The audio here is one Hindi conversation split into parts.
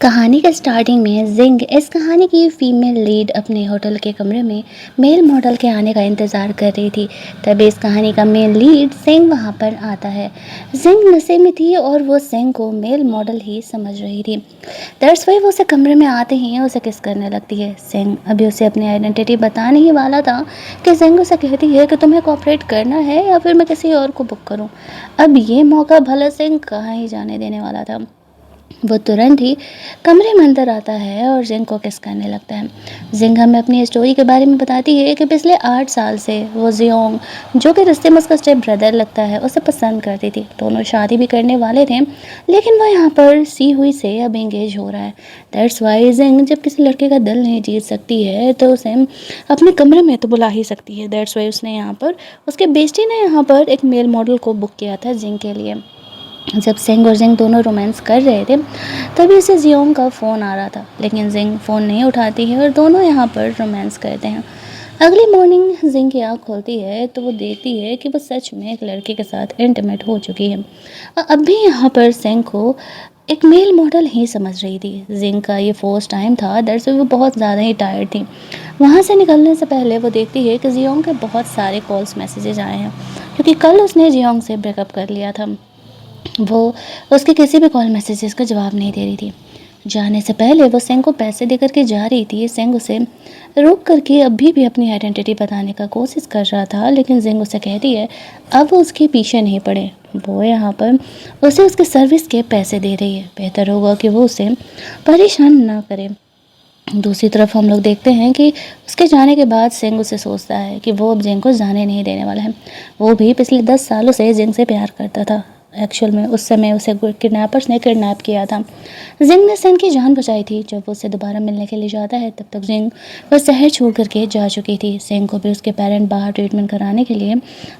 कहानी के स्टार्टिंग में जिंग इस कहानी की फीमेल लीड अपने होटल के कमरे में मेल मॉडल के आने का इंतज़ार कर रही थी। तभी इस कहानी का मेन लीड जिंग वहां पर आता है। जिंग नशे में थी और वो जिंग को मेल मॉडल ही समझ रही थी। दैट्स वाई वो उसे कमरे में आते ही उसे किस करने लगती है। जिंग अभी उसे अपनी आइडेंटिटी बताने ही वाला था कि जिंग उसे कहती है कि तुम्हें कोऑपरेट करना है या फिर मैं किसी और को बुक करूं। अब ये मौका भला जिंग कहाँ ही जाने देने वाला था। वो तुरंत ही कमरे में अंदर आता है और जिंग को किस करने लगता है। जिंग हमें अपनी स्टोरी के बारे में बताती है कि पिछले 8 साल से वो जियोंग, जो कि रिश्ते में उसका स्टेप ब्रदर लगता है, उसे पसंद करती थी। दोनों शादी भी करने वाले थे, लेकिन वो यहाँ पर सी हुई से अब एंगेज हो रहा है। दैट्स वाई जिंग जब किसी लड़के का दिल नहीं जीत सकती है तो उसे अपने कमरे में तो बुला ही सकती है। दैट्स वाई उसने यहाँ पर उसके बेस्टी ने यहाँ पर एक मेल मॉडल को बुक किया था जिंग के लिए। जब जिंग और जिंग दोनों रोमांस कर रहे थे तभी उसे जियोंग का फ़ोन आ रहा था, लेकिन जिंग फ़ोन नहीं उठाती है और दोनों यहाँ पर रोमांस करते हैं। अगली मॉर्निंग जिंग की आँख खोलती है तो वो देखती है कि वो सच में एक लड़के के साथ इंटीमेट हो चुकी है और अब भी यहाँ पर जिंग को एक मेल मॉडल ही समझ रही थी। जिंग का ये फर्स्ट टाइम था, दरअसल वो बहुत ज़्यादा ही टायर्ड थी। वहाँ से निकलने से पहले वो देखती है कि जियोंग के बहुत सारे कॉल्स मैसेजेस आए हैं, क्योंकि कल उसने जियोंग से ब्रेकअप कर लिया था। वो उसके किसी भी कॉल मैसेजेस का जवाब नहीं दे रही थी। जाने से पहले वो सेंग को पैसे देकर के जा रही थी। सेंग उसे रोक करके अभी भी अपनी आइडेंटिटी बताने का कोशिश कर रहा था, लेकिन जिंग उसे कहती है अब वो उसके पीछे नहीं पड़े। वो यहाँ पर उसे उसके सर्विस के पैसे दे रही है। बेहतर होगा कि वो उसे परेशान ना करे। दूसरी तरफ हम लोग देखते हैं कि उसके जाने के बाद जिंग उसे सोचता है कि वो अब जिंग को जाने नहीं देने वाला है। वो भी पिछले 10 सालों से जिंग से प्यार करता था। एक्चुअल में उस समय उसे किडनैपर्स ने किडनैप किया था। जिंग ने जिंग की जान बचाई थी। जब वो उससे दोबारा मिलने के लिए जाता है तब तक जिंग वह शहर छोड़ करके जा चुकी थी। जिंग को भी उसके पेरेंट बाहर ट्रीटमेंट कराने के लिए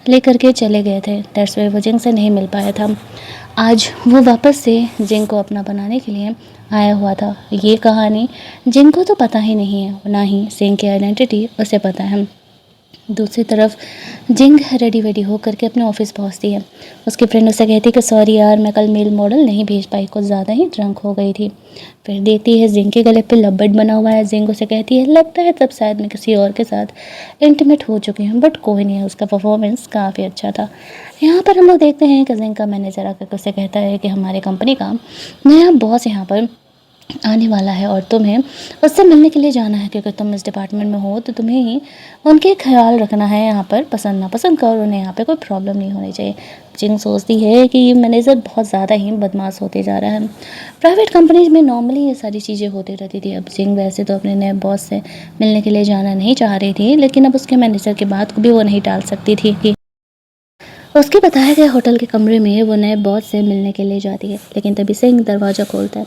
लेकर के चले गए थे। दैट्स वाई वो जिंग से नहीं मिल पाया था। आज वो वापस से जिंग को अपना बनाने के लिए आया हुआ था। ये कहानी जिंग को तो पता ही नहीं है, ना ही जिंग की आइडेंटिटी उसे पता है। दूसरी तरफ जिंग रेडी वेडी हो करके अपने ऑफिस पहुंचती है। उसकी फ्रेंड उसे कहती है कि सॉरी यार, मैं कल मेल मॉडल नहीं भेज पाई, कुछ ज़्यादा ही ड्रंक हो गई थी। फिर देखती है जिंग के गले पे लबड़ बना हुआ है। जिंग उसे कहती है लगता है तब शायद मैं किसी और के साथ इंटीमेट हो चुकी हूँ, बट कोई नहीं है, उसका परफॉर्मेंस काफ़ी अच्छा था। यहाँ पर हम लोग देखते हैं कि जिंग का मैनेजर आकर उसे कहता है कि हमारे कंपनी का नया बॉस यहाँ पर आने वाला है और तुम्हें उससे मिलने के लिए जाना है, क्योंकि तुम इस डिपार्टमेंट में हो तो तुम्हें ही उनके ख्याल रखना है। यहाँ पर पसंद ना पसंद का और उन्हें यहाँ पे कोई प्रॉब्लम नहीं होनी चाहिए। जिंग सोचती है कि ये मैनेजर बहुत ज़्यादा ही बदमाश होते जा रहा है। प्राइवेट कंपनीज में नॉर्मली ये सारी चीज़ें होती रहती थी। अब जिंग वैसे तो अपने नए बॉस से मिलने के लिए जाना नहीं चाह रही थी, लेकिन अब उसके मैनेजर की बात को भी वो नहीं टाल सकती थी कि उसके बताए गए होटल के कमरे में वो नए बॉस से मिलने के लिए जाती है। लेकिन तभी सिंह दरवाज़ा खोलता है।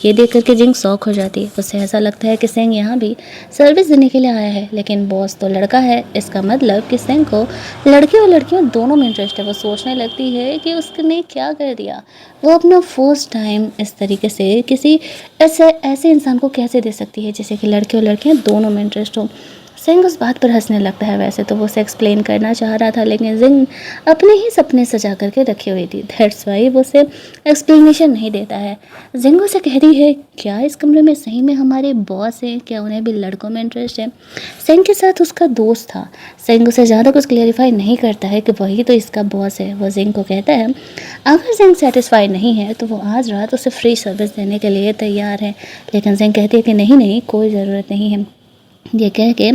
ये देख करके जिंग शॉक हो जाती है। उसे ऐसा लगता है कि सिंह यहाँ भी सर्विस देने के लिए आया है, लेकिन बॉस तो लड़का है। इसका मतलब कि सिंह को लड़के और लड़कियों दोनों में इंटरेस्ट है। वो सोचने लगती है कि उसने क्या कर दिया। वो अपना फर्स्ट टाइम इस तरीके से किसी ऐसे ऐसे इंसान को कैसे दे सकती है जिसे कि लड़के और लड़कियाँ दोनों में इंटरेस्ट हो। जिंग उस बात पर हंसने लगता है। वैसे तो वो उसे एक्सप्लेन करना चाह रहा था, लेकिन जिंग अपने ही सपने सजा करके रखी हुई थी। दैट्स वाई वो उसे एक्सप्लेनेशन नहीं देता है। जिंग उसे कह रही है क्या इस कमरे में सही में हमारे बॉस हैं, क्या उन्हें भी लड़कों में इंटरेस्ट है। जिंग के साथ उसका दोस्त था। जिंग उसे ज़्यादा कुछ क्लियरिफाई नहीं करता है कि वही तो इसका बॉस है। वो जिंग को कहता है अगर जिंग सेटिस्फाई नहीं है तो वो आज रात उसे फ्री सर्विस देने के लिए तैयार है। लेकिन जिंग कहती है कि नहीं नहीं, कोई ज़रूरत नहीं है। ये कह के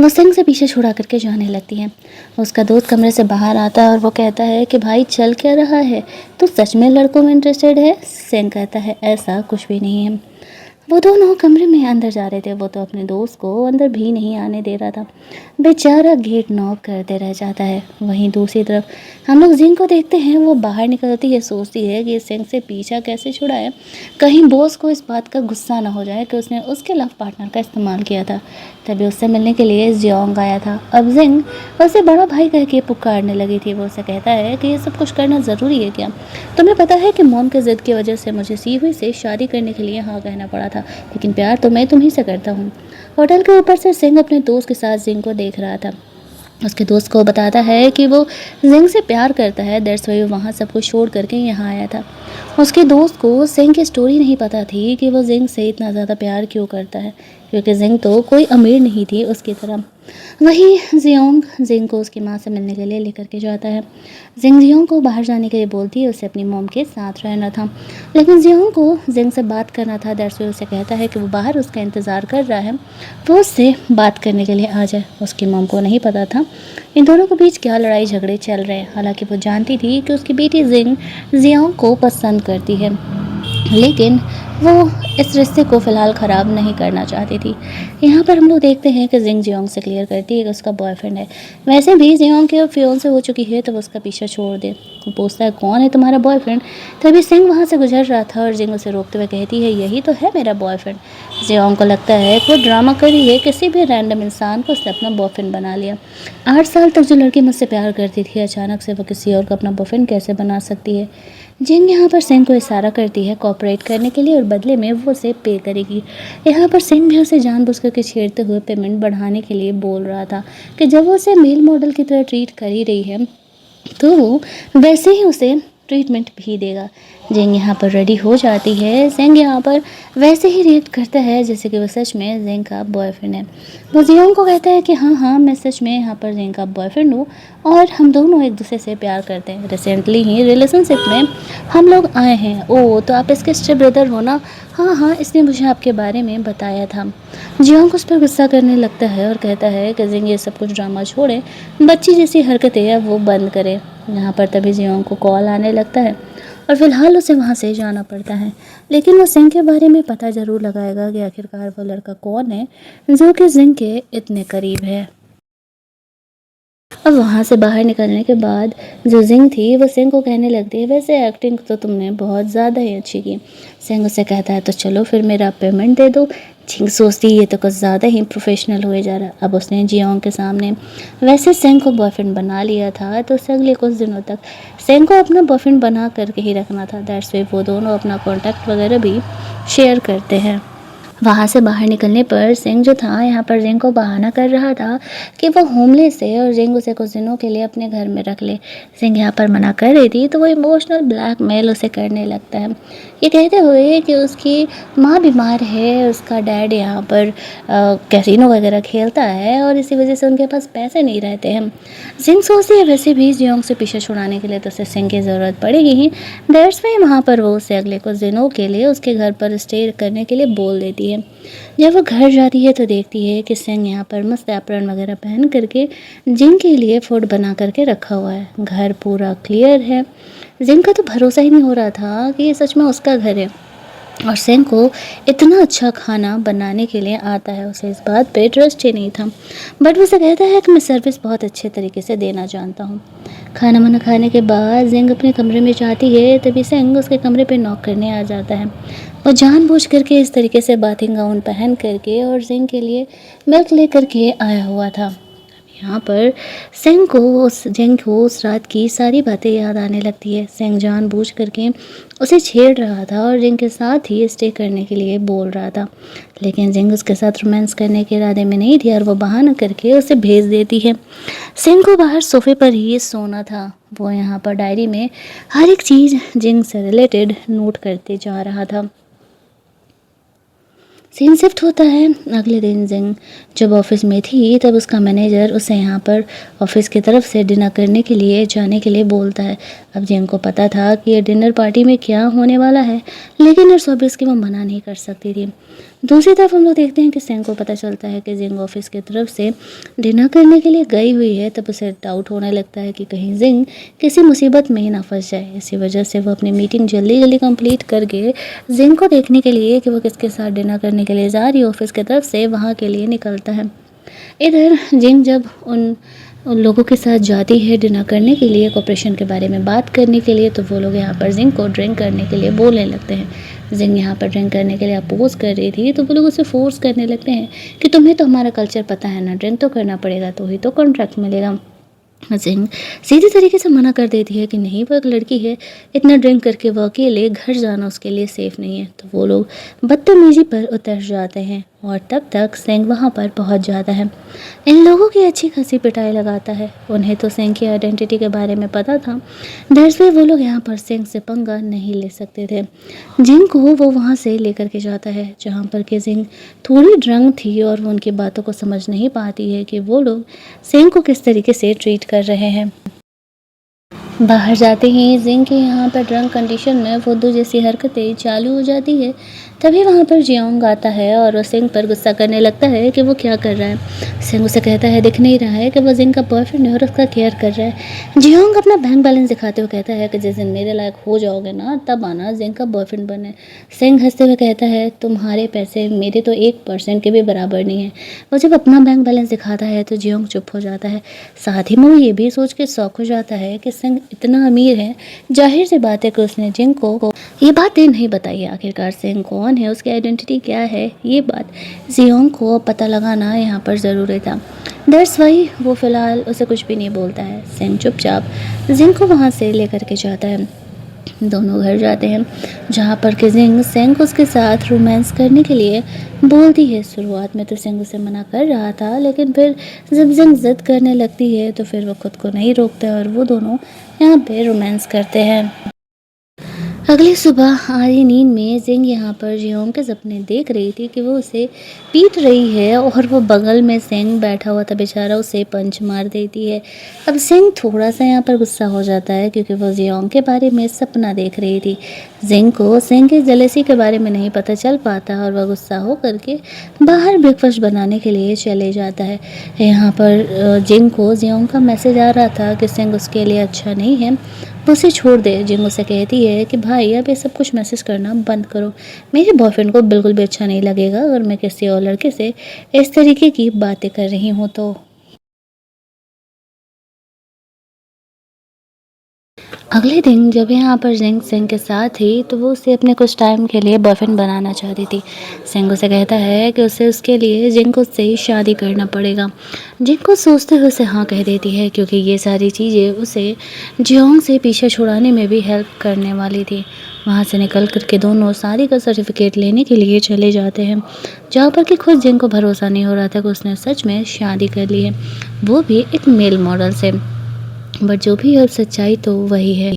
वो सिंह से पीछे छुड़ा करके जाने लगती है। उसका दोस्त कमरे से बाहर आता है और वो कहता है कि भाई चल क्या रहा है, तू सच में लड़कों में इंटरेस्टेड है। सिंह कहता है ऐसा कुछ भी नहीं है। वो दोनों कमरे में अंदर जा रहे थे। वो तो अपने दोस्त को अंदर भी नहीं आने दे रहा था। बेचारा गेट नॉक करते रह जाता है। वहीं दूसरी तरफ हम लोग जिंग को देखते हैं। वो बाहर निकलती है, सोचती है कि सिंह से पीछा कैसे छुड़ाए, कहीं बॉस को इस बात का गुस्सा ना हो जाए कि उसने उसके लव पार्टनर का इस्तेमाल किया था। तभी उससे मिलने के लिए जियोंग आया था। अब जिंग उसे बड़ा भाई कह के पुकारने लगी थी। वो उसे कहता है कि ये सब कुछ करना ज़रूरी है क्या? तुम्हें पता है कि मॉम के ज़िद की वजह से मुझे सी हुई से शादी करने के लिए हाँ कहना पड़ा था, लेकिन प्यार तो मैं तुम्ही से करता हूँ। होटल के ऊपर से सिंह अपने दोस्त के साथ जिंग को देख रहा था। उसके दोस्त को बताता है कि वो जिंग से प्यार करता है, दैट्स वाई वो वहाँ सब कुछ छोड़ करके यहाँ आया था। उसके दोस्त को जिंग की स्टोरी नहीं पता थी कि वो जिंग से इतना ज़्यादा प्यार क्यों करता है, क्योंकि जिंग तो कोई अमीर नहीं थी उसकी तरह। वहीं जियोंग जिंग को उसकी माँ से मिलने के लिए लेकर के जाता है। जिंग जियोंग को बाहर जाने के लिए बोलती है, उसे अपनी मॉम के साथ रहना था, लेकिन जियोंग को जिंग से बात करना था, दैट्स वाई उसे कहता है कि वो बाहर उसका इंतज़ार कर रहा है, वो उससे बात करने के लिए आ जाए। उसकी मॉम को नहीं पता था इन दोनों के बीच क्या लड़ाई झगड़े चल रहे हैं। हालांकि वो जानती थी कि उसकी बेटी जिंग जियोंग को पसंद करती है, लेकिन वो इस रिश्ते को फ़िलहाल ख़राब नहीं करना चाहती थी। यहाँ पर हम लोग देखते हैं कि जिंग जियोंग से क्लियर करती है कि उसका बॉयफ्रेंड है। वैसे भी जियोंग की अब फियोंसे हो चुकी है, तो वो उसका पीछा छोड़ दे। वो पूछता है, कौन है तुम्हारा बॉयफ्रेंड? तभी सिंह वहाँ से गुजर रहा था और जिंग उसे रोकते हुए कहती है, यही तो है मेरा बॉयफ्रेंड। जियोंग को लगता है कि वो ड्रामा करी है, किसी भी रैंडम इंसान को उसने अपना बॉयफ्रेंड बना लिया। 8 साल तक जो लड़की मुझसे प्यार करती थी, अचानक से वो किसी और को अपना बॉयफ्रेंड कैसे बना सकती है? जिंग यहाँ पर सिंह को इशारा करती है कोऑपरेट करने के लिए और बदले में वो उसे पे करेगी। यहाँ पर सिंह भी उसे जानबूझकर के छेड़ते हुए पेमेंट बढ़ाने के लिए बोल रहा था कि जब वो उसे मेल मॉडल की तरह ट्रीट कर ही रही है, तो वो वैसे ही उसे ट्रीटमेंट भी देगा। जिंग यहाँ पर रेडी हो जाती है। जिंग यहाँ पर वैसे ही रिएक्ट करता है जैसे कि वो सच में जिंग का बॉयफ्रेंड है। वो जियोंग को कहता है कि हाँ हाँ, मैं सच में यहाँ पर जिंग का बॉयफ्रेंड हूँ और हम दोनों एक दूसरे से प्यार करते हैं। रिसेंटली ही रिलेशनशिप में हम लोग आए हैं। ओह, तो आप इसके स्टेप ब्रदर हो ना? हाँ हाँ, इसने मुझे आपके बारे में बताया था। जियोंग उस पर गुस्सा करने लगता है और कहता है कि जिंग ये सब कुछ ड्रामा छोड़े, बच्ची जैसी हरकतें अब वो बंद करे। यहाँ पर तभी जियोंग को कॉल आने लगता है और फिलहाल उसे वहाँ से जाना पड़ता है, लेकिन वो जिंग के बारे में पता ज़रूर लगाएगा कि आखिरकार वो लड़का कौन है जो कि जिंग के इतने करीब है। अब वहाँ से बाहर निकलने के बाद जो जिंग थी वो सिंह को कहने लगती है, वैसे एक्टिंग तो तुमने बहुत ज़्यादा ही अच्छी की। सिंह उसे कहता है, तो चलो फिर मेरा पेमेंट दे दो। जिंग सोचती है ये तो कुछ ज़्यादा ही प्रोफेशनल हुए जा रहा। अब उसने जियोंग के सामने वैसे सिंह को बॉयफ्रेंड बना लिया था, तो उसे अगले कुछ दिनों तक सिंह को अपना बॉयफ्रेंड बना करके ही रखना था। दैट्स वाई वो दोनों अपना कॉन्टैक्ट वगैरह भी शेयर करते हैं। वहाँ से बाहर निकलने पर सिंह जो था यहाँ पर जिंग को बहाना कर रहा था कि वो होमलेस है और जिंग उसे कुछ दिनों के लिए अपने घर में रख ले। सिंह यहाँ पर मना कर रही थी, तो वो इमोशनल ब्लैकमेल उसे करने लगता है, ये कहते हुए कि उसकी माँ बीमार है, उसका डैड यहाँ पर कैसीनो वगैरह खेलता है और इसी वजह से उनके पास पैसे नहीं रहते हैं। जिंग सोचती है वैसे भी जियोंग से पीछे छुड़ाने के लिए तो उसे सिंह की ज़रूरत पड़ेगी ही, दैट्स वाई वहाँ पर वो उसे अगले कुछ दिनों के लिए उसके घर पर स्टे करने के लिए बोल देती है। जब वो घर जाती है तो देखती है कि सिंह यहाँ पर मस्त एप्रन वगैरह पहन करके जिंग के लिए फूड बना करके रखा हुआ है। घर पूरा क्लियर है। जिंग का तो भरोसा ही नहीं हो रहा था कि ये सच में उसका घर है और सिंह को इतना अच्छा खाना बनाने के लिए आता है। उसे इस बात पे ट्रस्ट ही नहीं था, बट उसे कहता है कि मैं सर्विस बहुत अच्छे तरीके से देना जानता हूँ। खाना वाना खाने के बाद जिंग अपने कमरे में जाती है, तभी सिंह उसके कमरे पे नॉक करने आ जाता है। वो जानबूझ करके इस तरीके से बाथिंग गाउन पहन करके और जिंग के लिए मिल्क लेकर के आया हुआ था। यहाँ पर सिंह को जिंग को उस रात की सारी बातें याद आने लगती है। सिंह जानबूझ करके उसे छेड़ रहा था और जिंग के साथ ही स्टे करने के लिए बोल रहा था, लेकिन जिंग उसके साथ रोमांस करने के इरादे में नहीं थी और वो बहाना करके उसे भेज देती है। सिंह को बाहर सोफे पर ही सोना था। वो यहाँ पर डायरी में हर एक चीज़ जिंग से रिलेटेड नोट करते जा रहा था। सीन शिफ्ट होता है अगले दिन। जिंग जब ऑफिस में थी तब उसका मैनेजर उसे यहाँ पर ऑफिस की तरफ से डिनर करने के लिए जाने के लिए बोलता है। अब जिंग को पता था कि ये डिनर पार्टी में क्या होने वाला है, लेकिन इस ऑफिस की वो मना नहीं कर सकती थी। दूसरी तरफ हम लोग देखते हैं कि सिंह को पता चलता है कि जिंग ऑफिस की तरफ से डिनर करने के लिए गई हुई है, तब उसे डाउट होने लगता है कि कहीं जिंग किसी मुसीबत में ही ना फंस जाए। इसी वजह से वो अपनी मीटिंग जल्दी जल्दी कंप्लीट करके जिंग को देखने के लिए कि वो किसके साथ डिनर करने के लिए जा रही है ऑफिस की तरफ से, वहाँ के लिए निकलता है। इधर जिंग जब उन लोगों के साथ जाती है डिनर करने के लिए, कॉपरेशन के बारे में बात करने के लिए, तो वो लोग यहाँ पर जिंग को ड्रिंक करने के लिए बोलने लगते हैं। जिंग यहाँ पर ड्रिंक करने के लिए अपोज कर रही थी, तो वो लोग उसे फोर्स करने लगते हैं कि तुम्हें तो हमारा कल्चर पता है ना, ड्रिंक तो करना पड़ेगा, तो ही तो कॉन्ट्रैक्ट मिलेगा। जिंग सीधी तरीके से मना कर देती है कि नहीं, वो एक लड़की है, इतना ड्रिंक करके वो अकेले घर जाना उसके लिए सेफ़ नहीं है। तो वो लोग बदतमीजी पर उतर जाते हैं और तब तक सेंग वहाँ पर पहुँच जाता है। इन लोगों की अच्छी खासी पिटाई लगाता है। उन्हें तो सेंग की आइडेंटिटी के बारे में पता था, दरअसल वो लोग यहाँ पर सेंग से पंगा नहीं ले सकते थे। जिंग को वो वहाँ से लेकर के जाता है जहाँ पर कि जिंग थोड़ी ड्रंक थी और वो उनकी बातों को समझ नहीं पाती है कि वो लोग सेंग को किस तरीके से ट्रीट कर रहे हैं। बाहर जाते ही जिंग के यहाँ पर ड्रंक कंडीशन में फुद्दू जैसी हरकतें चालू हो जाती है। तभी वहाँ पर जियोंग आता है और वो सिंह पर गुस्सा करने लगता है कि वो क्या कर रहा है। सिंह उसे कहता है दिख नहीं रहा है कि वो जिंग का बॉयफ्रेंड है और उसका केयर कर रहा है। जियोंग अपना बैंक बैलेंस दिखाते हुए कहता है कि जिस दिन मेरे लायक हो जाओगे ना तब आना जिंग का बॉयफ्रेंड बनने। सिंह हंसते हुए कहता है तुम्हारे पैसे मेरे तो 1% के भी बराबर नहीं है। वो जब अपना बैंक बैलेंस दिखाता है तो जियोंग चुप हो जाता है। साथ ही में वो ये भी सोच के शौक हो जाता है कि सिंह इतना अमीर है, जाहिर सी बात है कि उसने जिंग को ये बातें नहीं बताई। आखिरकार सिंह कौन है, उसकी आइडेंटिटी क्या है, ये बात जियोंग को पता लगाना यहाँ पर ज़रूरी था। दैट्स वाई वो फ़िलहाल उसे कुछ भी नहीं बोलता है। सिंह चुपचाप जिंग को वहाँ से लेकर के जाता है। दोनों घर जाते हैं जहाँ पर कि जिंग सेंग उसके साथ रोमांस करने के लिए बोलती है। शुरुआत में तो सेंग उसे मना कर रहा था, लेकिन फिर जब जिंग जिद करने लगती है तो फिर वो खुद को नहीं रोकता और वो दोनों यहाँ पे रोमांस करते हैं। अगली सुबह आधी नींद में जिंग यहाँ पर जियोंग के सपने देख रही थी कि वो उसे पीट रही है और वो बगल में सेंग बैठा हुआ था बेचारा, उसे पंच मार देती है। अब सेंग थोड़ा सा यहाँ पर गुस्सा हो जाता है क्योंकि वो जियोंग के बारे में सपना देख रही थी। जिंग को सेंग की जेलसी के बारे में नहीं पता चल पाता और वह गुस्सा हो करके बाहर ब्रेकफास्ट बनाने के लिए चले जाता है। यहाँ पर जिंग को जियोंग का मैसेज आ रहा था कि सेंग उसके लिए अच्छा नहीं है, वो उसे छोड़ दे। जिंग उसे कहती है कि भाई अब ये सब कुछ मैसेज करना बंद करो, मेरे बॉयफ्रेंड को बिल्कुल भी अच्छा नहीं लगेगा अगर मैं किसी और लड़के से इस तरीके की बातें कर रही हूँ तो। अगले दिन जब यहाँ पर जिंग सिंह के साथ थी तो वो उसे अपने कुछ टाइम के लिए बॉयफ्रेंड बनाना चाहती थी। सिंह उसे कहता है कि उसे उसके लिए जिंग को उससे ही शादी करना पड़ेगा। जिंग को सोचते हुए उसे हाँ कह देती है क्योंकि ये सारी चीज़ें उसे जियोंग से पीछे छुड़ाने में भी हेल्प करने वाली थी। वहाँ से निकल कर के दोनों शादी का सर्टिफिकेट लेने के लिए चले जाते हैं जहाँ पर कि खुद जिंग को भरोसा नहीं हो रहा था कि उसने सच में शादी कर ली है, वो भी एक मेल मॉडल से। बट जो भी अब सच्चाई तो वही है।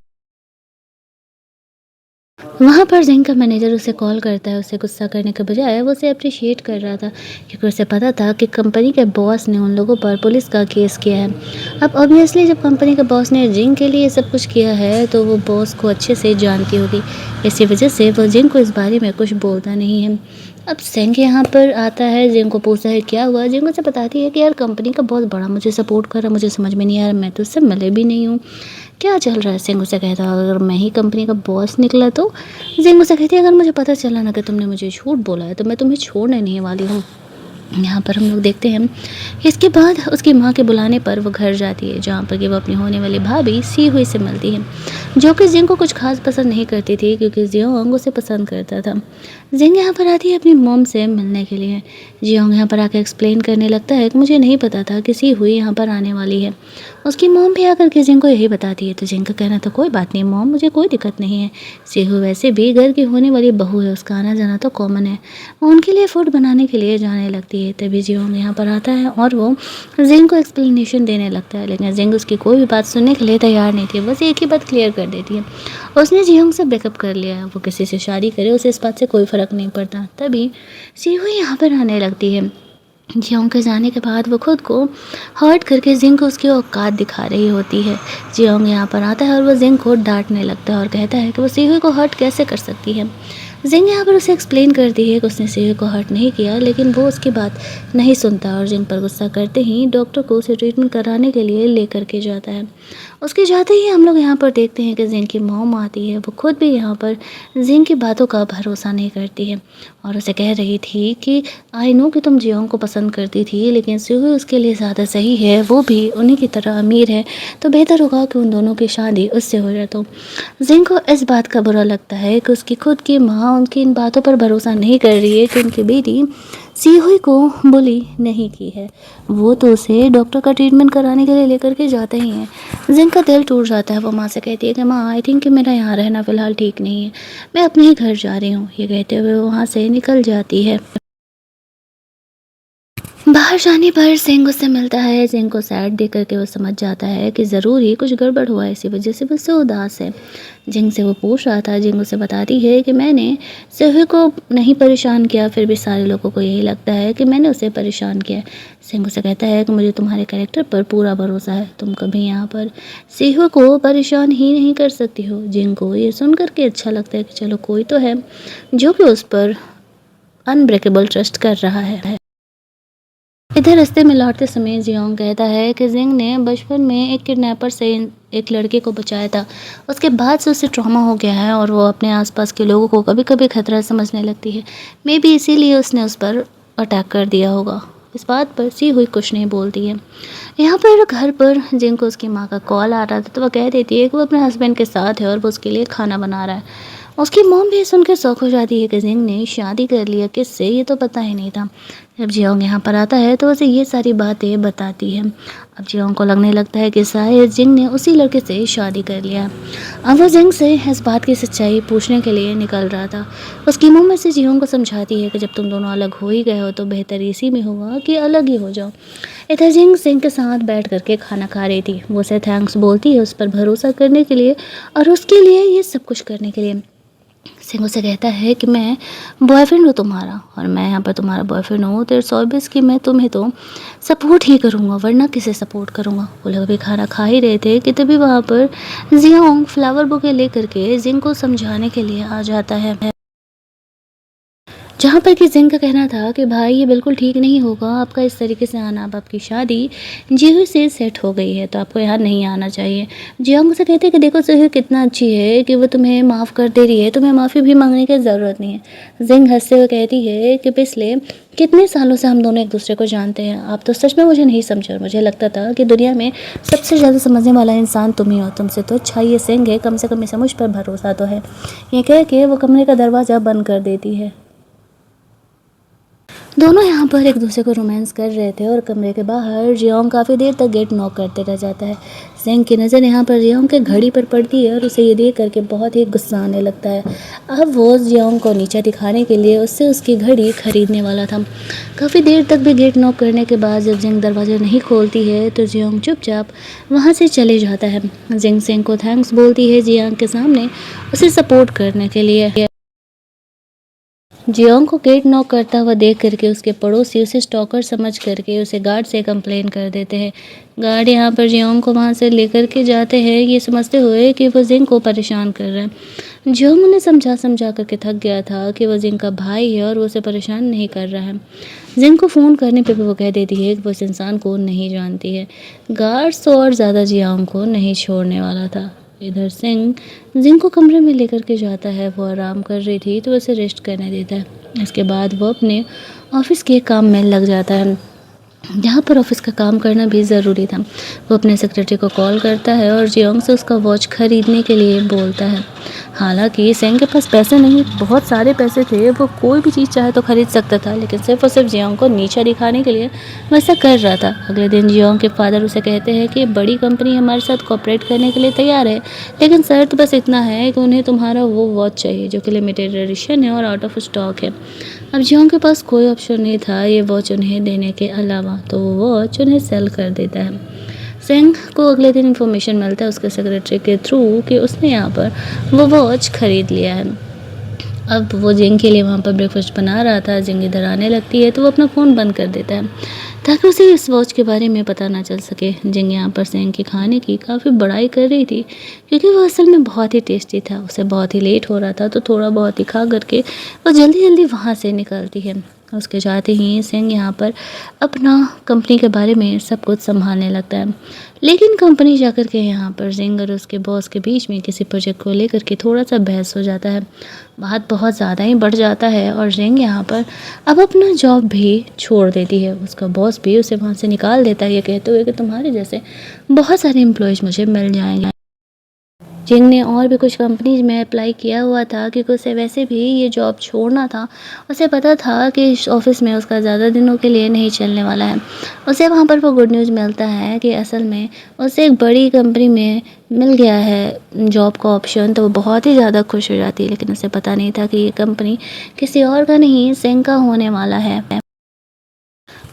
वहाँ पर जिंग का मैनेजर उसे कॉल करता है। उसे गुस्सा करने के बजाय वो उसे अप्रिशिएट कर रहा था क्योंकि उसे पता था कि कंपनी के बॉस ने उन लोगों पर पुलिस का केस किया है। अब ऑब्वियसली जब कंपनी के बॉस ने जिंग के लिए सब कुछ किया है तो वो बॉस को अच्छे से जानती होगी, इसी वजह से वो जिंग को इस बारे में कुछ बोलता नहीं है। अब सिंह यहाँ पर आता है, जिंग को पूछता है क्या हुआ। जिंग उसे बताती है कि यार कंपनी का बहुत बड़ा मुझे सपोर्ट कर रहा, मुझे समझ में नहीं आ रहा, मैं तो उससे मिले भी नहीं हूँ, क्या चल रहा है। सिंह उसे कहता है अगर मैं ही कंपनी का बॉस निकला तो। जिंग उसे कहती है अगर मुझे पता चला ना कि तुमने मुझे झूठ बोला है तो मैं तुम्हें छोड़ने नहीं वाली हूँ। यहाँ पर हम लोग देखते हैं इसके बाद उसकी माँ के बुलाने पर वो घर जाती है जहाँ पर कि वो अपनी होने वाली भाभी सी हुई से मिलती है, जो कि जिंग को कुछ खास पसंद नहीं करती थी क्योंकि जियोंग उसे पसंद करता था। जिंग यहाँ पर आती है अपनी मॉम से मिलने के लिए। जियोंग यहाँ पर आकर एक्सप्लेन करने लगता है कि मुझे नहीं पता था कि सी हुई यहाँ पर आने वाली है। उसकी मॉम भी आकर के जिंग को यही बताती है तो जिंग का कहना था कोई बात नहीं मॉम, मुझे कोई दिक्कत नहीं है, सीहू वैसे भी घर की होने वाली बहू है, उसका आना जाना तो कॉमन है। वो उनके लिए फूड बनाने के लिए जाने लगती है। तभी जियोंग यहाँ पर आता है और वो जिंग को एक्सप्लेनेशन देने लगता है, लेकिन जिंग उसकी कोई भी बात सुनने के लिए तैयार नहीं थी। बस एक ही बात क्लियर कर देती है, उसने जियोंग से ब्रेकअप कर लिया है, वो किसी से शादी करे उसे इस बात से कोई फ़र्क नहीं पड़ता। तभी सीहू यहाँ पर आने लगती है। जियोंग के जाने के बाद वो खुद को हर्ट करके जिंग को उसकी औकात दिखा रही होती है। जियोंग यहाँ पर आता है और वो जिंग को डांटने लगता है और कहता है कि वो सीहुई को हर्ट कैसे कर सकती है। जिंग यहाँ पर उसे एक्सप्लेन करती है कि उसने सीहुई को हर्ट नहीं किया, लेकिन वो उसकी बात नहीं सुनता और जिंग पर गुस्सा करते ही डॉक्टर को उसे ट्रीटमेंट कराने के लिए लेकर के जाता है। उसके जाते ही हम लोग यहाँ पर देखते हैं कि जिंग की मॉम आती है। वो खुद भी यहाँ पर जिंग की बातों का भरोसा नहीं करती है और उसे कह रही थी कि आई नो कि तुम जियोंग को पसंद करती थी, लेकिन सीहुई उसके लिए ज़्यादा सही है, वो भी उन्हीं की तरह अमीर है, तो बेहतर होगा कि उन दोनों की शादी उससे हो जाए। तो जिंग को इस बात का बुरा लगता है कि उसकी खुद की माँ उनकी इन बातों पर भरोसा नहीं कर रही है कि उनकी बेटी सीहुई को बुली नहीं की है। वो तो उसे डॉक्टर का ट्रीटमेंट कराने के लिए लेकर के जाते ही हैं। जिंग का दिल टूट जाता है। वो माँ से कहती है कि माँ आई थिंक कि मेरा यहाँ रहना फ़िलहाल ठीक नहीं है, मैं अपने ही घर जा रही हूँ। ये कहते हुए वहाँ से निकल जाती है। बाहर जाने पर सिंह उससे मिलता है। सिंह को सैड देख करके वो समझ जाता है कि ज़रूर ही कुछ गड़बड़ हुआ है, इसी वजह से वो उससे उदास है। जिंग से वो पूछ रहा था। जिंग उसे बताती है कि मैंने सिंह को नहीं परेशान किया, फिर भी सारे लोगों को यही लगता है कि मैंने उसे परेशान किया। सिंह उसे कहता है कि मुझे तुम्हारे कैरेक्टर पर पूरा भरोसा है, तुम कभी यहाँ पर सिंह को परेशान ही नहीं कर सकती हो। जिंग को ये सुन करके अच्छा लगता है कि चलो कोई तो है जो कि उस पर अनब्रेकेबल ट्रस्ट कर रहा है। इधर रास्ते में लौटते समय जियोंग कहता है कि जिंग ने बचपन में एक किडनैपर से एक लड़के को बचाया था। उसके बाद से उसे ट्रॉमा हो गया है और वो अपने आसपास के लोगों को कभी कभी खतरा समझने लगती है। मे बी इसीलिए उसने उस पर अटैक कर दिया होगा। इस बात पर सी हुई कुछ नहीं बोलती है। यहाँ पर घर पर जिंग को उसकी माँ का कॉल आ रहा था, तो वह कह देती है कि वो अपने हस्बैंड के साथ है और वो उसके लिए खाना बना रहा है। उसकी मॉम भी सुनकर शौक हो जाती है कि जिंग ने शादी कर लिया, किससे, ये तो पता ही नहीं था। जब जियोंग यहाँ पर आता है तो उसे ये सारी बातें बताती है। अब जियोंग को लगने लगता है कि शायद जिंग ने उसी लड़के से शादी कर लिया। अब वो जिंग से इस बात की सच्चाई पूछने के लिए निकल रहा था। उसकी मम्मी से जियोंग को समझाती है कि जब तुम दोनों अलग हो ही गए हो तो बेहतर इसी में होगा कि अलग ही हो जाओ। इधर जिंग सिंह के साथ बैठ करके खाना खा रही थी। वो उसे थैंक्स बोलती है उस पर भरोसा करने के लिए और उसके लिए ये सब कुछ करने के लिए। सिंह उसे कहता है कि मैं बॉयफ्रेंड हूँ तुम्हारा और मैं यहाँ पर तुम्हारा बॉयफ्रेंड हूँ, तो इट्स ऑब्वियस कि मैं तुम्हें तो सपोर्ट ही करूँगा, वरना किसे सपोर्ट करूँगा। वो लोग भी खाना खा ही रहे थे कि तभी वहाँ पर जियोंग फ्लावर बुके लेकर के जिंग को समझाने के लिए आ जाता है। जहाँ पर कि जिंग का कहना था कि भाई ये बिल्कुल ठीक नहीं होगा आपका इस तरीके से आना, अब आपकी शादी जीहू से सेट हो गई है तो आपको यहाँ नहीं आना चाहिए। जियोंग से कहते हैं कि देखो जीहू कितना अच्छी है कि वो तुम्हें माफ़ कर दे रही है, तुम्हें माफ़ी भी मांगने की ज़रूरत नहीं है। जिंग हंसते हुए कहती है कि पिछले कितने सालों से हम दोनों एक दूसरे को जानते हैं, आप तो सच में मुझे नहीं समझे और मुझे लगता था कि दुनिया में सबसे ज़्यादा समझने वाला इंसान तुम ही हो, तुमसे तो अच्छा ये सिंह है, कम से कम इसे मुझ पर भरोसा तो है। ये कह के वो कमरे का दरवाज़ा बंद कर देती है। दोनों यहाँ पर एक दूसरे को रोमांस कर रहे थे और कमरे के बाहर जियोंग काफ़ी देर तक गेट नॉक करते रह जाता है। सेंग की नज़र यहाँ पर जियोंग के घड़ी पर पड़ती है और उसे ये देख करके बहुत ही गुस्सा आने लगता है। अब वो जियोंग को नीचा दिखाने के लिए उससे उसकी घड़ी खरीदने वाला था। काफ़ी देर तक भी गेट नॉक करने के बाद जब जिंग दरवाज़ा नहीं खोलती है तो जियोंग चुपचाप वहाँ से चले जाता है। जिंग सेंग को थैंक्स बोलती है जियोंग के सामने उसे सपोर्ट करने के लिए। जियोंग को गेट नॉक करता हुआ देख करके उसके पड़ोसी उसे स्टॉकर समझ करके उसे गार्ड से कंप्लेन कर देते हैं। गार्ड यहाँ पर जियोंग को वहाँ से लेकर के जाते हैं ये समझते हुए कि वो जिंग को परेशान कर रहे हैं। जियोंग उन्हें समझा समझा करके थक गया था कि वो जिंग का भाई है और वो उसे परेशान नहीं कर रहा है। जिंग को फ़ोन करने पर भी वो कह देती है कि वो इस इंसान को नहीं जानती है। गार्ड्स तो और ज़्यादा जियोंग को नहीं छोड़ने वाला था। इधर सिंह जिंग को कमरे में लेकर के जाता है। वो आराम कर रही थी तो उसे रेस्ट करने देता है। इसके बाद वो अपने ऑफिस के काम में लग जाता है। यहाँ पर ऑफिस का काम करना भी ज़रूरी था। वो अपने सेक्रेटरी को कॉल करता है और जियोंग से उसका वॉच खरीदने के लिए बोलता है। हालांकि सेंग के पास पैसे नहीं, बहुत सारे पैसे थे, वो कोई भी चीज़ चाहे तो खरीद सकता था, लेकिन सिर्फ और सिर्फ जियोंग को नीचा दिखाने के लिए वैसा कर रहा था। अगले दिन जियोंग के फादर उसे कहते हैं कि बड़ी कंपनी हमारे साथ कॉपरेट करने के लिए तैयार है, लेकिन शर्त बस इतना है कि उन्हें तुम्हारा वो वॉच चाहिए जो कि लिमिटेड एडिशन है और आउट ऑफ स्टॉक है। अब जियोंग के पास कोई ऑप्शन नहीं था ये वॉच उन्हें देने के अलावा, तो वो वॉच उन्हें सेल कर देता है। सेंग को अगले दिन इन्फॉर्मेशन मिलता है उसके सेक्रेटरी के थ्रू कि उसने यहाँ पर वो वॉच ख़रीद लिया है। अब वो जिंग के लिए वहाँ पर ब्रेकफास्ट बना रहा था। जिंग इधर आने लगती है तो वो अपना फ़ोन बंद कर देता है ताकि उसे इस वॉच के बारे में पता ना चल सके। जिंग यहाँ पर सेंग के खाने की काफ़ी बड़ाई कर रही थी क्योंकि वो असल में बहुत ही टेस्टी था। उसे बहुत ही लेट हो रहा था तो थोड़ा बहुत ही खा करके वो जल्दी जल्दी वहाँ से निकलती है। उसके जाते ही सिंह यहाँ पर अपना कंपनी के बारे में सब कुछ संभालने लगता है। लेकिन कंपनी जाकर के यहाँ पर सिंह और उसके बॉस के बीच में किसी प्रोजेक्ट को लेकर के थोड़ा सा बहस हो जाता है। बात बहुत ज़्यादा ही बढ़ जाता है और सिंह यहाँ पर अब अपना जॉब भी छोड़ देती है। उसका बॉस भी उसे वहाँ से निकाल देता है ये कहते हुए कि तुम्हारे जैसे बहुत सारे एम्प्लॉयज़ मुझे मिल जाएंगे। जिंग ने और भी कुछ कंपनीज में अप्लाई किया हुआ था क्योंकि उसे वैसे भी ये जॉब छोड़ना था। उसे पता था कि इस ऑफिस में उसका ज़्यादा दिनों के लिए नहीं चलने वाला है। उसे वहाँ पर वो गुड न्यूज़ मिलता है कि असल में उसे एक बड़ी कंपनी में मिल गया है जॉब का ऑप्शन, तो वो बहुत ही ज़्यादा खुश हो जाती है। लेकिन उसे पता नहीं था कि ये कंपनी किसी और का नहीं सिंह का होने वाला है।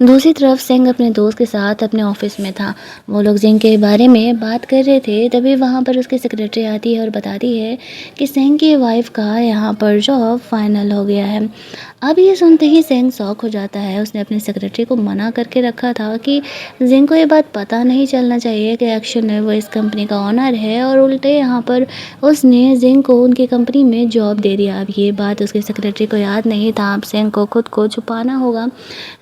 दूसरी तरफ सेंग अपने दोस्त के साथ अपने ऑफिस में था। वो लोग जिंग के बारे में बात कर रहे थे, तभी वहाँ पर उसकी सेक्रेटरी आती है और बताती है कि सेंग की वाइफ का यहाँ पर जॉब फाइनल हो गया है। अब ये सुनते ही सेंग शॉक हो जाता है। उसने अपनी सेक्रेटरी को मना करके रखा था कि जिंग को ये बात पता नहीं चलना चाहिए कि एक्चुअल में वो इस कंपनी का ऑनर है, और उल्टे यहाँ पर उसने जिंग को उनकी कंपनी में जॉब दे दिया। अब ये बात उसकी सेक्रेटरी को याद नहीं था। अब सेंग को खुद को छुपाना होगा।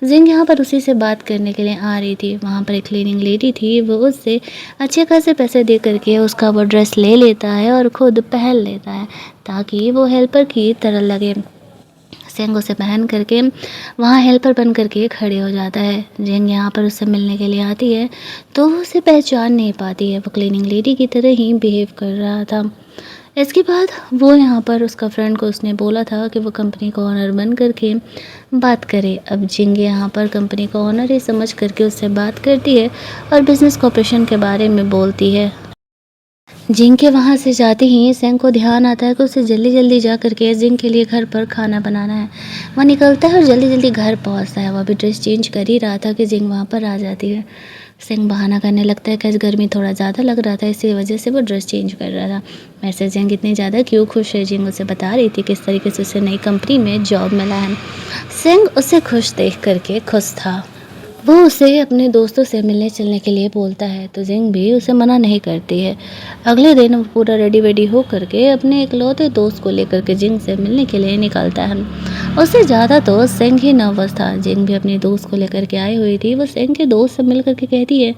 जिंग यहाँ पर उसी से बात करने के लिए आ रही थी। वहाँ पर एक क्लीनिंग लेडी थी, वो उससे अच्छे खासे पैसे दे करके उसका वो ड्रेस ले लेता है और ख़ुद पहन लेता है ताकि वो हेल्पर की तरह लगे। सेंग उसे पहन करके वहाँ हेल्पर बन करके खड़े हो जाता है। जिंग यहाँ पर उससे मिलने के लिए आती है तो वो उसे पहचान नहीं पाती है। वो क्लीनिंग लेडी की तरह ही बिहेव कर रहा था। इसके बाद वो यहाँ पर उसका फ्रेंड को उसने बोला था कि वो कंपनी का ऑनर बन करके बात करे। अब जिंग यहाँ पर कंपनी का ऑनर ही समझ करके उससे बात करती है और बिजनेस कॉपरेशन के बारे में बोलती है। जिंग के वहाँ से जाते ही सेंग को ध्यान आता है कि उसे जल्दी जल्दी जा करके जिंग के लिए घर पर खाना बनाना है। वह निकलता है और जल्दी जल्दी घर पहुँचता है। वह भी ड्रेस चेंज कर ही रहा था कि जिंग वहाँ पर आ जाती है। सिंह बहाना करने लगता है कि आज गर्मी थोड़ा ज़्यादा लग रहा था, इसी वजह से वो ड्रेस चेंज कर रहा था। वैसे जिंग इतनी ज़्यादा क्यों खुश है, जिंग उसे बता रही थी किस तरीके से उसे नई कंपनी में जॉब मिला है। सिंह उसे खुश देख करके खुश था। वो उसे अपने दोस्तों से मिलने चलने के लिए बोलता है तो जिंग भी उसे मना नहीं करती है। अगले दिन वो पूरा रेडी वेडी हो करके अपने इकलौते दोस्त को लेकर के जिंग से मिलने के लिए निकलता है। उससे ज़्यादा तो सिंह ही नर्वस था। जिंग भी अपने दोस्त को लेकर के आई हुई थी। वो सिंह के दोस्त से मिल करके कहती है,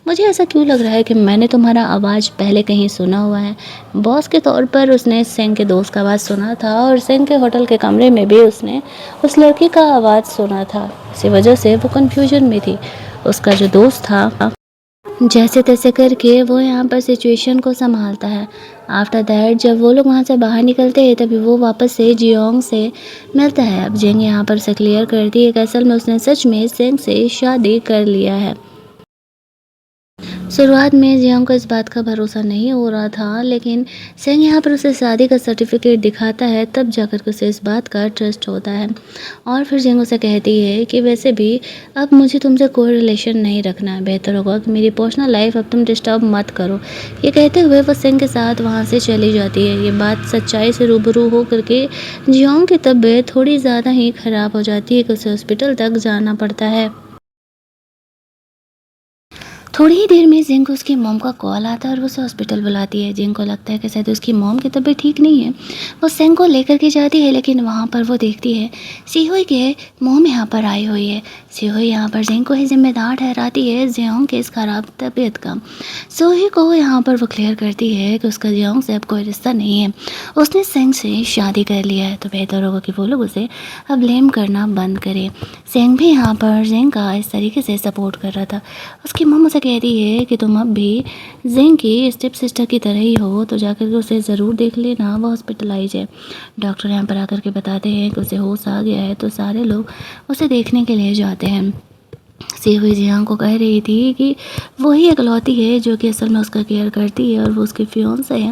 मुझे ऐसा क्यों लग रहा है कि मैंने तुम्हारा आवाज़ पहले कहीं सुना हुआ है। बॉस के तौर पर उसने सिंह के दोस्त का आवाज़ सुना था और सिंह के होटल के कमरे में भी उसने उस लड़की का आवाज़ सुना था। इसी वजह से वो कन्फ्यूजन में थी। उसका जो दोस्त था जैसे तैसे करके वो यहाँ पर सिचुएशन को संभालता है। आफ्टर दैट जब वो लोग वहाँ से बाहर निकलते हैं तभी वो वापस से जियोंग से मिलता है। अब जिंग यहाँ पर से क्लियर करती है कि असल में उसने सच में सिंह से शादी कर लिया है। शुरुआत में जियोंग को इस बात का भरोसा नहीं हो रहा था, लेकिन सिंह यहाँ पर उसे शादी का सर्टिफिकेट दिखाता है, तब जाकर के उसे इस बात का ट्रस्ट होता है। और फिर जियोंग उसे कहती है कि वैसे भी अब मुझे तुमसे कोई रिलेशन नहीं रखना है, बेहतर होगा कि मेरी पर्सनल लाइफ अब तुम डिस्टर्ब मत करो। ये कहते हुए वो सिंह के साथ वहाँ से चली जाती है। ये बात सच्चाई से रूबरू हो करके जियोंग की तबीयत थोड़ी ज़्यादा ही ख़राब हो जाती है कि उसे हॉस्पिटल तक जाना पड़ता है। थोड़ी ही देर में जिंग को उसकी मॉम का कॉल आता है और वो उसे हॉस्पिटल बुलाती है। जिंग को लगता है कि शायद उसकी मॉम की तबीयत ठीक नहीं है। वो सिंग को लेकर के जाती है, लेकिन वहाँ पर वो देखती है सीहुई के मॉम यहाँ पर आई हुई है। सीहुई यहाँ पर जिंग को ही जिम्मेदार ठहराती है जियोंग के इस खराब तबीयत का। सीहुई को यहाँ पर वो क्लियर करती है कि उसका जियोंग से अब कोई रिश्ता नहीं है, उसने सिंग से शादी कर लिया है, तो बेहतर होगा कि वो लोग उसे अब ब्लेम करना बंद करें। सिंग भी यहाँ पर जिंग का इस तरीके से सपोर्ट कर रहा था। उसकी मॉम उसे कहती है कि तुम अब भी जिंग की स्टेप सिस्टर की तरह ही हो, तो जाकर के उसे ज़रूर देख लेना, वो हॉस्पिटलाइज है। डॉक्टर यहाँ पर आकर के बताते हैं कि उसे होश आ गया है, तो सारे लोग उसे देखने के लिए जाते हैं। सीहुई जियांग को कह रही थी कि वही इकलौती है जो कि असल में उसका केयर करती है और वो उसके फियांसे है,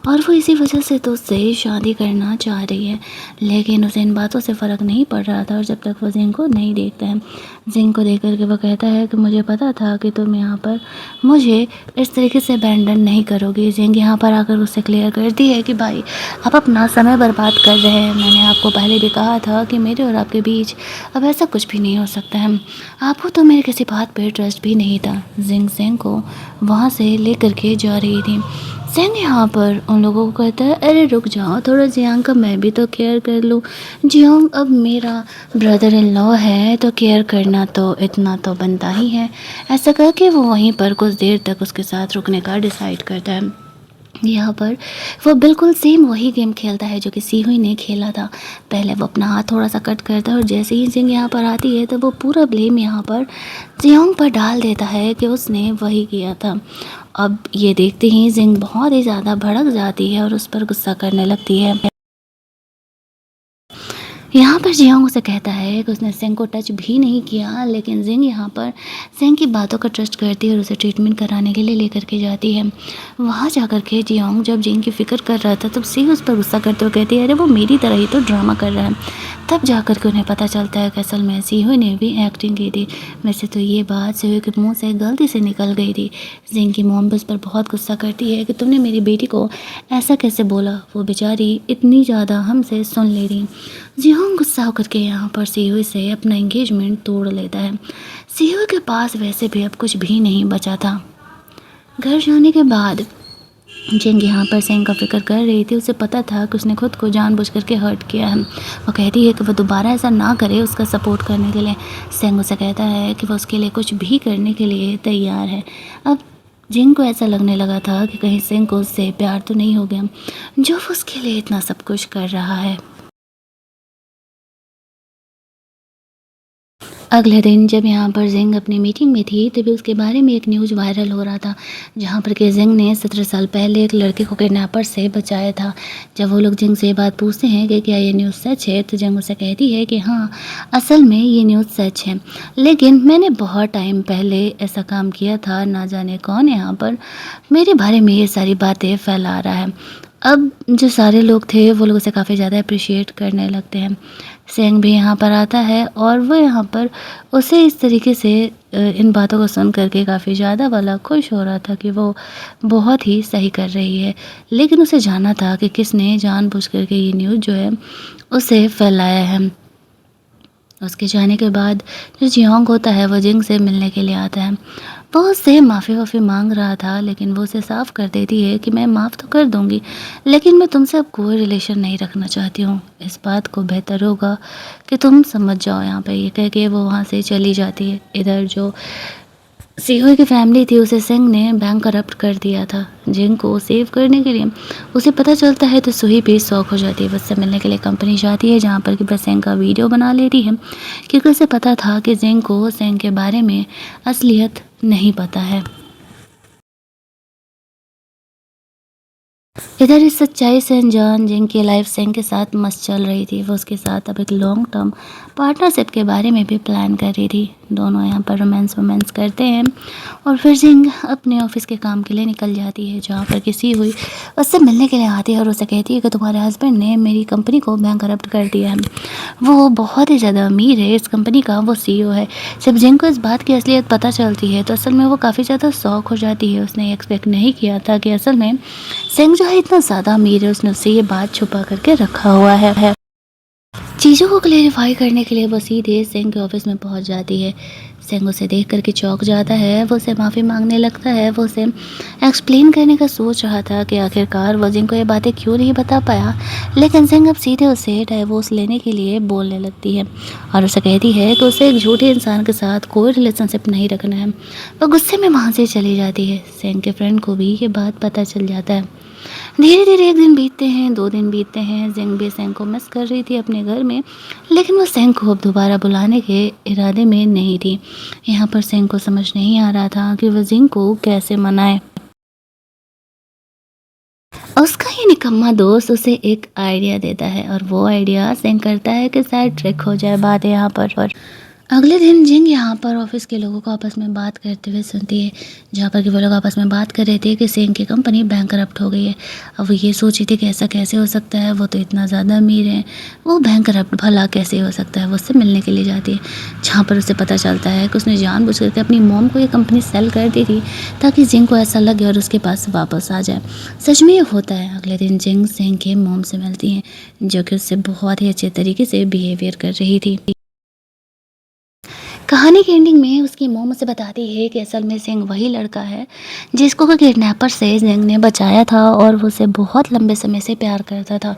और वो इसी वजह से तो उससे शादी करना चाह रही है। लेकिन उसे इन बातों से फ़र्क नहीं पड़ रहा था, और जब तक वो जिंग को नहीं देखता है, जिंग को देख करके वो कहता है कि मुझे पता था कि तुम यहाँ पर मुझे इस तरीके से अबैंडन नहीं करोगे। जिंग यहाँ पर आकर उससे क्लियर करती है कि भाई आप अपना समय बर्बाद कर रहे हैं। मैंने आपको पहले भी कहा था कि मेरे और आपके बीच अब ऐसा कुछ भी नहीं हो सकता है। आपको तो मेरे किसी बात पर ट्रस्ट भी नहीं था। जिंग को वहाँ से लेकर के जा रही थी। जियांग यहाँ पर उन लोगों को कहता है, अरे रुक जाओ थोड़ा, जियांग का मैं भी तो केयर कर लूँ। जियांग अब मेरा ब्रदर इन लॉ है, तो केयर करना तो इतना तो बनता ही है। ऐसा करके वो वहीं पर कुछ देर तक उसके साथ रुकने का डिसाइड करता है। यहाँ पर वो बिल्कुल सेम वही गेम खेलता है जो कि सीहुई ने खेला था। पहले वो अपना हाथ थोड़ा सा कट करता है, और जैसे ही जिंग यहाँ पर आती है तो वो पूरा ब्लेम यहाँ पर जियांग पर डाल देता है कि उसने वही किया था। अब ये देखते ही जिंग बहुत ही ज़्यादा भड़क जाती है और उस पर गुस्सा करने लगती है। यहाँ पर जियांग उसे कहता है कि उसने जिंग को टच भी नहीं किया, लेकिन जिंग यहाँ पर जिंग की बातों का ट्रस्ट करती है और उसे ट्रीटमेंट कराने के लिए लेकर के जाती है। वहाँ जाकर के जियांग जब जिंग की फ़िक्र कर रहा था, तब सी उस पर गुस्सा करते हुए कहती है, अरे वो मेरी तरह ही तो ड्रामा कर रहा है। तब जाकर के उन्हें पता चलता है कि असल में सीहो ने भी एक्टिंग की थी। वैसे तो ये बात सीहो के मुंह से गलती से निकल गई थी। जिंग की मॉम उस पर बहुत गुस्सा करती है कि तुमने मेरी बेटी को ऐसा कैसे बोला, वो बेचारी इतनी ज़्यादा हमसे सुन ले रही। जिहोंग गुस्सा होकर के यहाँ पर सीहो से अपना एंगेजमेंट तोड़ लेता है। सीहो के पास वैसे भी अब कुछ भी नहीं बचा था। घर जाने के बाद जिंग यहाँ पर सेंग का फिक्र कर रही थी। उसे पता था कि उसने खुद को जानबूझ करके हर्ट किया है। वो कहती है कि वो दोबारा ऐसा ना करे, उसका सपोर्ट करने के लिए। सेंग उसे कहता है कि वो उसके लिए कुछ भी करने के लिए तैयार है। अब जिंग को ऐसा लगने लगा था कि कहीं सेंग को उससे प्यार तो नहीं हो गया, जो वो उसके लिए इतना सब कुछ कर रहा है। अगले दिन जब यहाँ पर जिंग अपनी मीटिंग में थी तभी उसके बारे में एक न्यूज़ वायरल हो रहा था, जहाँ पर कि जिंग ने 17 साल पहले एक लड़के को किडनैपर से बचाया था। जब वो लोग जिंग से ये बात पूछते हैं कि क्या ये न्यूज़ सच है, तो जिंग उसे कहती है कि हाँ, असल में ये न्यूज़ सच है, लेकिन मैंने बहुत टाइम पहले ऐसा काम किया था। ना जाने कौन यहाँ पर मेरे बारे में ये सारी बातें फैला रहा है। अब जो सारे लोग थे वो लोग उसे काफ़ी ज़्यादा अप्रिशिएट करने लगते हैं। सेंग भी यहाँ पर आता है और वो यहाँ पर उसे इस तरीके से इन बातों को सुन करके काफ़ी ज़्यादा वाला खुश हो रहा था कि वो बहुत ही सही कर रही है। लेकिन उसे जानना था कि किसने जानबूझ करके ये न्यूज़ जो है उसे फैलाया है। उसके जाने के बाद जो जियोंग होता है वो जिंग से मिलने के लिए आता है। वो उससे माफ़ी मांग रहा था, लेकिन वो उसे साफ कर देती है कि मैं माफ़ तो कर दूंगी, लेकिन मैं तुमसे अब कोई रिलेशन नहीं रखना चाहती हूँ। इस बात को बेहतर होगा कि तुम समझ जाओ। यहाँ पे ये कह के वो वहाँ से चली जाती है। इधर जो सीहो की फैमिली थी उसे सिंह ने बैंक करप्ट कर दिया था। जिंग को सेव करने के लिए उसे पता चलता है तो सुही भी शौक हो जाती है। उससे मिलने के लिए कंपनी जाती है, जहाँ पर कि सिंह का वीडियो बना लेती है, क्योंकि उसे पता था कि जिंग को सिंह के बारे में असलियत नहीं पता है। इधर इस सच्चाई से अनजान जिंग की लाइफ सिंह के साथ मस्त चल रही थी। वो उसके साथ अब एक लॉन्ग टर्म पार्टनरशिप के बारे में भी प्लान कर रही थी। दोनों यहाँ पर रोमांस करते हैं और फिर जिंग अपने ऑफिस के काम के लिए निकल जाती है, जहाँ पर किसी हुई उससे मिलने के लिए आती है और उसे कहती है कि तुम्हारे हस्बैंड ने मेरी कंपनी को बैंक करप्ट कर दिया है। वो बहुत ही ज़्यादा अमीर है, इस कंपनी का वो CEO है। जब जिंग को इस बात की असलियत पता चलती है तो असल में वो काफ़ी ज़्यादा शॉक हो जाती है। उसने एक्सपेक्ट नहीं किया था कि असल में सिंह जो है इतना ज़्यादा अमीर है। उसने उससे ये बात छुपा करके रखा हुआ है। चीज़ों को क्लेरिफाई करने के लिए वो सीधे सिंह के ऑफिस में पहुंच जाती है। सिंह उसे देख करके चौंक जाता है। वो उसे माफ़ी मांगने लगता है। वो उसे एक्सप्लेन करने का सोच रहा था कि आखिरकार वो जिंग को ये बातें क्यों नहीं बता पाया, लेकिन सिंह अब सीधे उसे डाइवोर्स लेने के लिए बोलने लगती है और उसे कहती है कि उसे एक झूठे इंसान के साथ कोई रिलेशनशिप नहीं रखना है। वो गुस्से में वहाँ से चली जाती है। सिंह के फ्रेंड को भी ये बात पता चल जाता है। धीरे धीरे एक दिन बीतते हैं, 2 दिन बीतते हैं। जिंग भी सेंग को मिस कर रही थी अपने घर में, लेकिन वो सेंग को अब दोबारा बुलाने के इरादे में नहीं थी। यहाँ पर सेंग को समझ नहीं आ रहा था कि वो जिंग को कैसे मनाए। उसका ये निकम्मा दोस्त उसे एक आइडिया देता है और वो आइडिया सेंग करता है कि शायद ट्रिक हो जाए बात यहाँ पर। अगले दिन जिंग यहाँ पर ऑफिस के लोगों को आपस में बात करते हुए सुनती है, जहाँ पर कि वो लोग आपस में बात कर रहे थे कि सिंह की कंपनी बैंक करप्ट हो गई है। अब वो ये सोची थी कि ऐसा कैसे हो सकता है, वो तो इतना ज़्यादा अमीर है, वो बैंक करप्ट भला कैसे हो सकता है। वो उससे मिलने के लिए जाती है, जहाँ पर उसे पता चलता है कि उसने जानबूझ करके अपनी मॉम को ये कंपनी सेल कर दी थी ताकि जिंग को ऐसा लगे और उसके पास वापस आ जाए। सच में ये होता है। अगले दिन जिंग सिंह के मॉम से मिलती हैं, जो कि उससे बहुत ही अच्छे तरीके से बिहेवियर कर रही थी। कहानी की एंडिंग में उसकी मॉम उसे बताती है कि असल में सिंह वही लड़का है जिसको किडनैपर से जिंग ने बचाया था और वो उसे बहुत लंबे समय से प्यार करता था।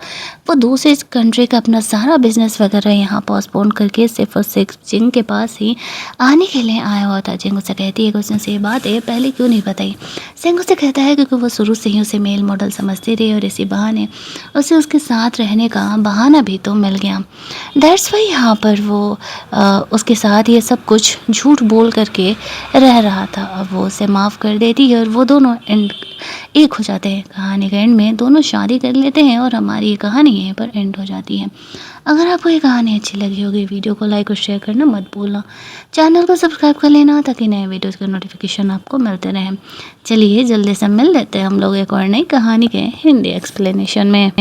वो दूसरी कंट्री का अपना सारा बिजनेस वगैरह यहाँ पोस्टपोन करके सिर्फ और सिर्फ जिंग के पास ही आने के लिए आया हुआ था। जिंग उसे कहती है कि उसने से ये बात है पहले क्यों नहीं बताई। सिंह उसे कहता है क्योंकि वो शुरू से ही उसे मेल मॉडल समझती रही और इसी बहाने उसे उसके साथ रहने का बहाना भी तो मिल गया। दैट्स वाई यहाँ पर वो उसके साथ ये सब कुछ झूठ बोल करके रह रहा था। अब वो उसे माफ़ कर देती है और वो दोनों एक हो जाते हैं। कहानी के एंड में दोनों शादी कर लेते हैं और हमारी ये कहानी यहीं पर एंड हो जाती है। अगर आपको ये कहानी अच्छी लगी होगी, वीडियो को लाइक और शेयर करना मत भूलना। चैनल को सब्सक्राइब कर लेना ताकि नए वीडियोज़ के नोटिफिकेशन आपको मिलते रहें। चलिए जल्दी से मिल लेते हैं हम लोग एक और नई कहानी के हिंदी एक्सप्लेनेशन में।